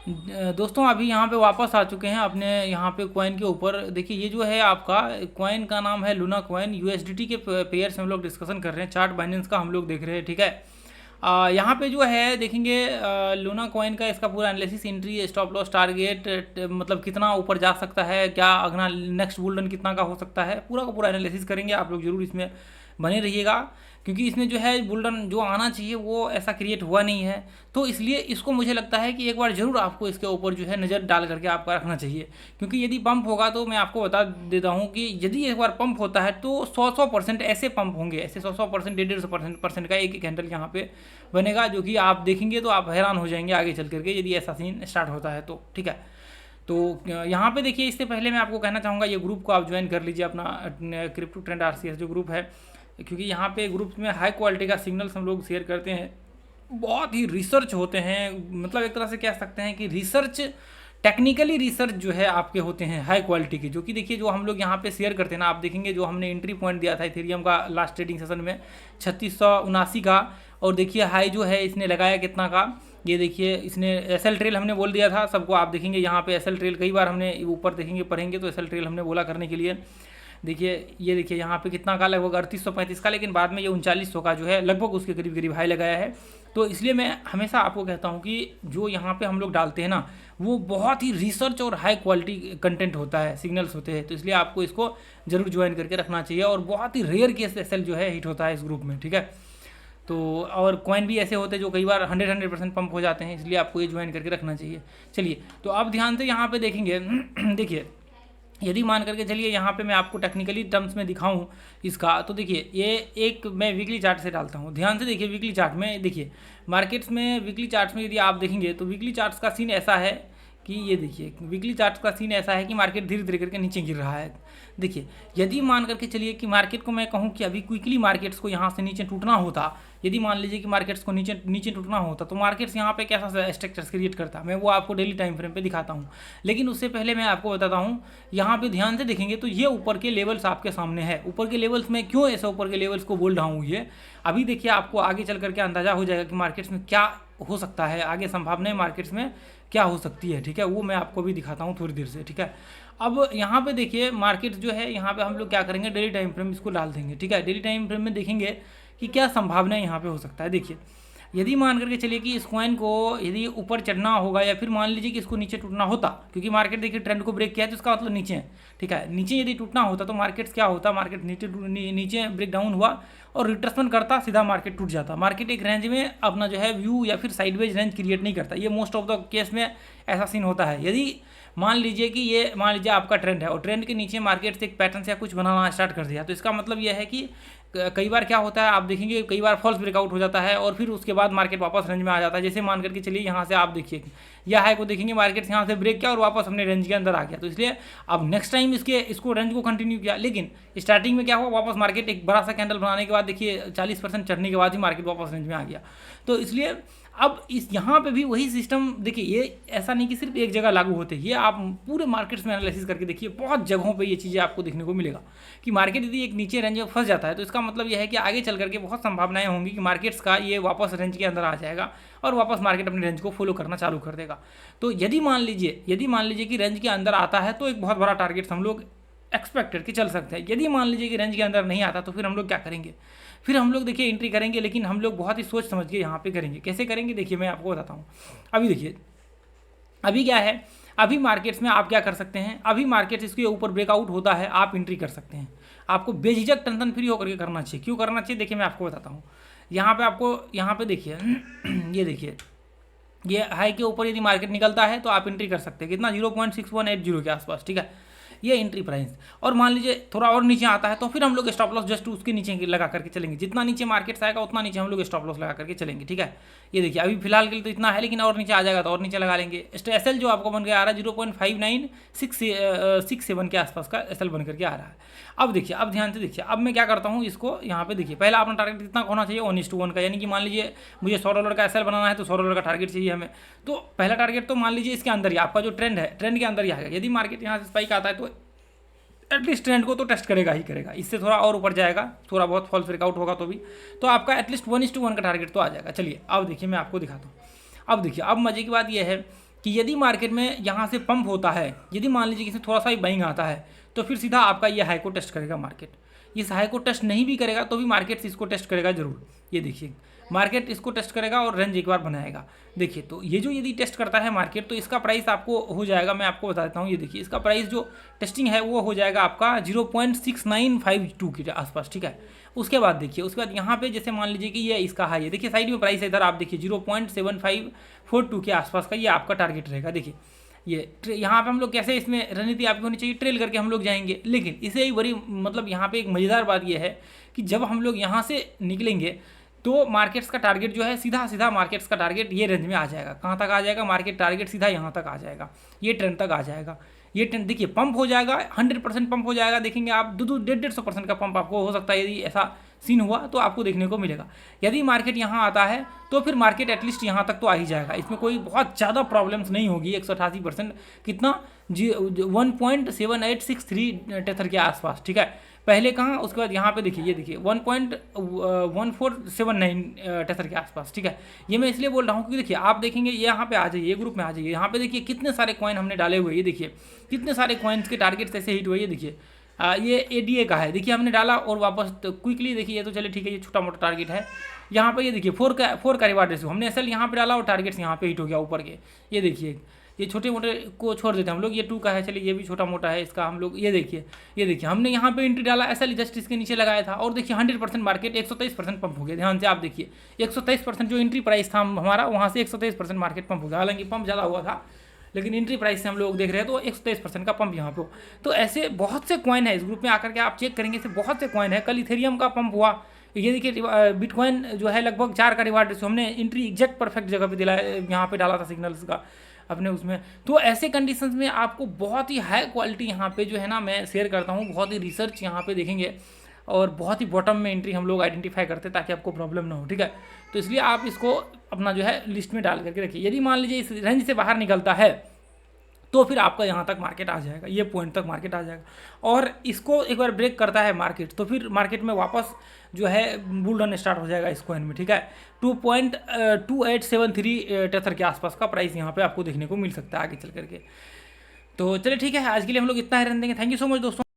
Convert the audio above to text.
दोस्तों अभी यहाँ पे वापस आ चुके हैं अपने यहाँ पे कॉइन के ऊपर। देखिए ये जो है आपका कॉइन का नाम है लूना कॉइन। यूएसडीटी के पेयर से हम लोग डिस्कशन कर रहे हैं, चार्ट बाइनेंस का हम लोग देख रहे हैं, ठीक है। यहाँ पे जो है देखेंगे लूना कॉइन का इसका पूरा analysis, entry, stop loss, target, मतलब कितना ऊपर जा सकता है, क्या अगला नेक्स्ट बुल रन कितना का हो सकता है, पूरा का पूरा एनालिसिस करेंगे। आप लोग जरूर इसमें बने रहिएगा, क्योंकि इसमें जो है बुल रन जो आना चाहिए वो ऐसा क्रिएट हुआ नहीं है। तो इसलिए इसको मुझे लगता है कि एक बार ज़रूर आपको इसके ऊपर जो है नज़र डाल करके आपका रखना चाहिए, क्योंकि यदि पंप होगा तो मैं आपको बता देता हूँ कि यदि एक बार पंप होता है तो 100% ऐसे पंप होंगे, ऐसे 100% 150% का एक कैंडल यहाँ पे बनेगा, जो कि आप देखेंगे तो आप हैरान हो जाएंगे आगे चल करके यदि ऐसा सीन स्टार्ट होता है तो, ठीक है। तो यहाँ पे देखिए, इससे पहले मैं आपको कहना चाहूँगा ये ग्रुप को आप ज्वाइन कर लीजिए, अपना क्रिप्टो ट्रेंड आरसीएस जो ग्रुप है, क्योंकि यहाँ पे ग्रुप में हाई क्वालिटी का सिग्नल्स हम लोग शेयर करते हैं, बहुत ही रिसर्च होते हैं, मतलब एक तरह से कह सकते हैं कि रिसर्च, टेक्निकली रिसर्च जो है आपके होते हैं हाई क्वालिटी की, जो कि देखिए जो हम लोग यहाँ पे शेयर करते हैं ना, आप देखेंगे जो हमने एंट्री पॉइंट दिया था इथेरियम का लास्ट ट्रेडिंग सेशन में 3679 का, और देखिए हाई जो है इसने लगाया कितना का, ये देखिए इसने एसएल ट्रेल हमने बोल दिया था सबको, आप देखेंगे यहाँ पे एसएल ट्रेल कई बार हमने ऊपर देखेंगे पढ़ेंगे तो एसएल ट्रेल हमने बोला करने के लिए। देखिए ये देखिए यहाँ पे कितना का, लगभग 3835 का, लेकिन बाद में ये 3900 का जो है लगभग उसके करीब करीब हाई लगाया है। तो इसलिए मैं हमेशा आपको कहता हूँ कि जो यहाँ पे हम लोग डालते हैं ना वो बहुत ही रिसर्च और हाई क्वालिटी कंटेंट होता है, सिग्नल्स होते हैं, तो इसलिए आपको इसको जरूर ज्वाइन करके रखना चाहिए। और बहुत ही रेयर केस एसएल जो है हिट होता है इस ग्रुप में, ठीक है। तो और कॉइन भी ऐसे होते हैं जो कई बार 100% पंप हो जाते हैं, इसलिए आपको ये ज्वाइन करके रखना चाहिए। चलिए तो अब ध्यान से यहाँ पे देखेंगे देखिए यदि मान करके चलिए यहाँ पे मैं आपको टेक्निकली टर्म्स में दिखाऊं इसका, तो देखिए ये एक मैं वीकली चार्ट से डालता हूँ, ध्यान से देखिए। वीकली चार्ट में देखिए, मार्केट्स में वीकली चार्ट्स में यदि आप देखेंगे तो वीकली चार्ट्स का सीन ऐसा है कि ये देखिए वीकली चार्ट्स का सीन ऐसा है कि मार्केट धीरे धीरे करके नीचे गिर रहा है। देखिए यदि मान करके चलिए कि मार्केट को मैं कहूँ कि अभी क्विकली मार्केट्स को यहाँ से नीचे टूटना होता, यदि मान लीजिए कि मार्केट्स को नीचे नीचे टूटना होता तो मार्केट्स यहाँ पे कैसा स्ट्रक्चर्स क्रिएट करता, मैं वो आपको डेली टाइम फ्रेम पे दिखाता हूँ। लेकिन उससे पहले मैं आपको बताता हूँ, यहाँ पे ध्यान से देखेंगे तो ये ऊपर के लेवल्स आपके सामने है। ऊपर के लेवल्स में क्यों ऐसे ऊपर के लेवल्स को बोल रहा हूँ, ये अभी देखिए आपको आगे चल करके अंदाजा हो जाएगा कि मार्केट्स में क्या हो सकता है, आगे संभावनाएं मार्केट्स में क्या हो सकती है, ठीक है। वो मैं आपको भी दिखाता हूँ थोड़ी देर से, ठीक है। अब यहाँ पे देखिए मार्केट जो है, यहाँ पे हम लोग क्या करेंगे, डेली टाइम फ्रेम इसको डाल देंगे, ठीक है। डेली टाइम फ्रेम में देखेंगे कि क्या संभावनाएं यहाँ पे हो सकता है। देखिए यदि मान करके चलिए कि इस कॉइन को यदि ऊपर चढ़ना होगा या फिर मान लीजिए कि इसको नीचे टूटना होता, क्योंकि मार्केट देखिए ट्रेंड को ब्रेक किया है तो इसका मतलब नीचे है, ठीक है। नीचे यदि टूटना होता तो मार्केट क्या होता, मार्केट नीचे ब्रेक डाउन हुआ और रिट्रेसमेंट करता, सीधा मार्केट टूट जाता। मार्केट एक रेंज में अपना जो है व्यू या फिर साइडवेज रेंज क्रिएट नहीं करता, ये मोस्ट ऑफ द केस में ऐसा सीन होता है। यदि मान लीजिए कि ये मान लीजिए आपका ट्रेंड है और ट्रेंड के नीचे मार्केट से एक पैटर्न से कुछ बनाना स्टार्ट कर दिया, तो इसका मतलब यह है कि कई बार क्या होता है आप देखेंगे, कई बार फॉल्स ब्रेकआउट हो जाता है और फिर उसके बाद मार्केट वापस रेंज में आ जाता है। जैसे मान करके चलिए यहाँ से आप देखिए यह हाई को देखेंगे, मार्केट यहाँ से ब्रेक किया और वापस अपने रेंज के अंदर आ गया, तो इसलिए अब नेक्स्ट टाइम इसको रेंज को कंटिन्यू किया, लेकिन स्टार्टिंग में क्या हुआ, वापस मार्केट एक बड़ा सा कैंडल बनाने के बाद देखिए 40% चढ़ने के बाद ही मार्केट वापस रेंज में आ गया। तो इसलिए अब इस यहाँ पे भी वही सिस्टम देखिए, ये ऐसा नहीं कि सिर्फ एक जगह लागू होते, ये आप पूरे मार्केट्स में एनालिसिस करके देखिए, बहुत जगहों पे ये चीज़ें आपको देखने को मिलेगा कि मार्केट यदि एक नीचे रेंज में फंस जाता है तो इसका मतलब यह है कि आगे चल करके बहुत संभावनाएं होंगी कि मार्केट्स का ये वापस रेंज के अंदर आ जाएगा और वापस मार्केट अपने रेंज को फॉलो करना चालू कर देगा। तो यदि मान लीजिए कि रेंज के अंदर आता है तो एक बहुत बड़ा टारगेट हम लोग एक्सपेक्टेड कि चल सकते हैं। यदि मान लीजिए कि रेंज के अंदर नहीं आता तो फिर हम लोग क्या करेंगे, फिर हम लोग देखिए एंट्री करेंगे, लेकिन हम लोग बहुत ही सोच समझ के यहाँ पे करेंगे। कैसे करेंगे देखिए मैं आपको बताता हूँ। अभी देखिए अभी क्या है, अभी मार्केट्स में आप क्या कर सकते हैं, अभी मार्केट्स इसके ऊपर ब्रेकआउट होता है, आप एंट्री कर सकते हैं। आपको बेझिझक टेंशन फ्री होकर के करना चाहिए। क्यों करना चाहिए देखिए मैं आपको बताता हूँ। यहाँ पे आपको यहाँ पे देखिए ये देखिए ये हाई के ऊपर यदि मार्केट निकलता है तो आप एंट्री कर सकते हैं, कितना 0.6180 के आसपास, ठीक है। ये एंट्री प्राइस, और मान लीजिए थोड़ा और नीचे आता है तो फिर हम लोग स्टॉप लॉस जस्ट उसके नीचे लगा करके चलेंगे। जितना नीचे मार्केट आएगा उतना नीचे हम लोग स्टॉप लॉस लगा करके चलेंगे, ठीक है। ये देखिए अभी फिलहाल के लिए तो इतना है, लेकिन और नीचे आ जाएगा तो और नीचे लगा लेंगे। एसएल जो आपको बन के आ रहा है 0.5967 के आसपास का एसएल बन करके आ रहा है। अब देखिए, अब ध्यान से देखिए, अब मैं क्या करता हूँ इसको यहाँ पे देखिए, पहला अपना टारगेट कितना होना चाहिए, 1:1 का, यानी कि मान लीजिए मुझे $100 का एसएल बनाना है तो $100 का टारगेट चाहिए हमें। तो पहला टारगेट तो मान लीजिए इसके अंदर ही आपका जो ट्रेंड है, ट्रेंड के अंदर ही आएगा। यदि मार्केट यहाँ से स्पाइक आता है तो एटलीस्ट ट्रेंड को तो टेस्ट करेगा ही करेगा, इससे थोड़ा और ऊपर जाएगा, थोड़ा बहुत फॉल्स ब्रेकआउट होगा तो भी, तो आपका एटलीस्ट 1:1 का टारगेट तो आ जाएगा। चलिए अब देखिए मैं आपको दिखाता हूँ। अब देखिए अब मजे की बात यह है कि यदि मार्केट में यहाँ से पंप होता है, यदि मान लीजिए कि थोड़ा सा ही बाइंग आता है, तो फिर सीधा आपका ये हाई को टेस्ट करेगा मार्केट। इस हाई को टेस्ट नहीं भी करेगा तो भी मार्केट इसको टेस्ट करेगा जरूर। ये देखिए मार्केट इसको टेस्ट करेगा और रेंज एक बार बनाएगा। देखिए तो ये जो यदि टेस्ट करता है मार्केट, तो इसका प्राइस आपको हो जाएगा, मैं आपको बता देता हूँ। ये देखिए इसका प्राइस जो टेस्टिंग है वो हो जाएगा आपका 0.6952 के आसपास, ठीक है। उसके बाद देखिए, उसके बाद यहाँ पे जैसे मान लीजिए कि ये इसका हाई है, देखिए साइड में प्राइस है इधर, आप देखिए 0.7542 के आसपास का ये आपका टारगेट रहेगा। देखिए ये यहाँ पे हम लोग कैसे, इसमें रणनीति आपकी होनी चाहिए, ट्रेल करके हम लोग जाएंगे। लेकिन इसे ही बड़ी मतलब यहाँ पे एक मज़ेदार बात यह है कि जब हम लोग यहाँ से निकलेंगे तो मार्केट्स का टारगेट जो है सीधा सीधा मार्केट्स का टारगेट ये रेंज में आ जाएगा। कहाँ तक आ जाएगा? मार्केट टारगेट सीधा यहाँ तक आ जाएगा, ये ट्रेंड तक आ जाएगा। ये ट्रेंड देखिए पंप हो जाएगा, 100% पंप हो जाएगा। देखेंगे आप 150% का पंप आपको हो सकता है, यदि ऐसा सीन हुआ तो आपको देखने को मिलेगा। यदि मार्केट यहाँ आता है तो फिर मार्केट एटलीस्ट यहाँ तक तो आ ही जाएगा, इसमें कोई बहुत ज़्यादा प्रॉब्लम्स नहीं होगी। 188% कितना 1.7863 टेथर के आसपास, ठीक है। पहले कहाँ, उसके बाद यहाँ पे देखिए, ये देखिए 1.1479 टेथर के आसपास, ठीक है। ये मैं इसलिए बोल रहा हूँ क्योंकि देखिए आप देखेंगे ये यहाँ पे आ जाइए, ग्रुप में आ जाइए, यहाँ पे देखिए कितने सारे कॉइन हमने डाले हुए, ये देखिए कितने सारे कॉइन्स के टारगेट्स ऐसे हिट हुए। ये देखिए ये एडीए का है, देखिए हमने डाला और वापस तो क्विकली देखिए, ये तो चले ठीक है, ये छोटा मोटा टारगेट है। यहाँ पे ये देखिए 4 का रिवार्ड रेशियो, हमने एसएल यहाँ पे डाला और टारगेट्स यहाँ पे हिट हो गया ऊपर के। ये देखिए ये छोटे मोटे को छोड़ देते हैं हम लोग, ये 2 का है, चलिए ये भी छोटा मोटा है इसका हम लोग। ये देखिए हमने यहाँ पे एंट्री डाला, एसएल जस्ट इसके नीचे लगाया था और देखिए 100% मार्केट 123% पंप हो गया। ध्यान से आप देखिए 123% जो एंट्री प्राइस था हमारा, वहाँ से 123% मार्केट पंप हो गया। हालांकि पंप ज़्यादा हुआ था लेकिन एंट्री प्राइस से हम लोग देख रहे हैं तो 123% का पंप यहाँ पे हो। तो ऐसे बहुत से कॉइन है इस ग्रुप में, आकर के आप चेक करेंगे ऐसे बहुत से कॉइन है। कल इथेरियम का पंप हुआ, ये देखिए बिटकॉइन जो है लगभग 4 का रिवार्ड रेशियो, हमने एंट्री एग्जैक्ट परफेक्ट जगह पे दिलाया, यहाँ पे डाला था सिग्नल्स का अपने उसमें। तो ऐसे कंडीशंस में आपको बहुत ही हाई क्वालिटी यहाँ पे जो है ना मैं शेयर करता हूँ, बहुत ही रिसर्च यहाँ पे देखेंगे और बहुत ही बॉटम में एंट्री हम लोग आइडेंटिफाई करते हैं ताकि आपको प्रॉब्लम ना हो, ठीक है। तो इसलिए आप इसको अपना जो है लिस्ट में डाल करके रखिए। यदि मान लीजिए इस रेंज से बाहर निकलता है तो फिर आपका यहाँ तक मार्केट आ जाएगा, ये पॉइंट तक मार्केट आ जाएगा और इसको एक बार ब्रेक करता है मार्केट तो फिर मार्केट में वापस जो है बुल रन स्टार्ट हो जाएगा इस कॉइन में, ठीक है। 2.2873 टेथर के आसपास का प्राइस यहाँ पे आपको देखने को मिल सकता है आगे चल करके। तो चलिए ठीक है, आज के लिए हम लोग इतना ही रहने देंगे। थैंक यू सो मच दोस्तों।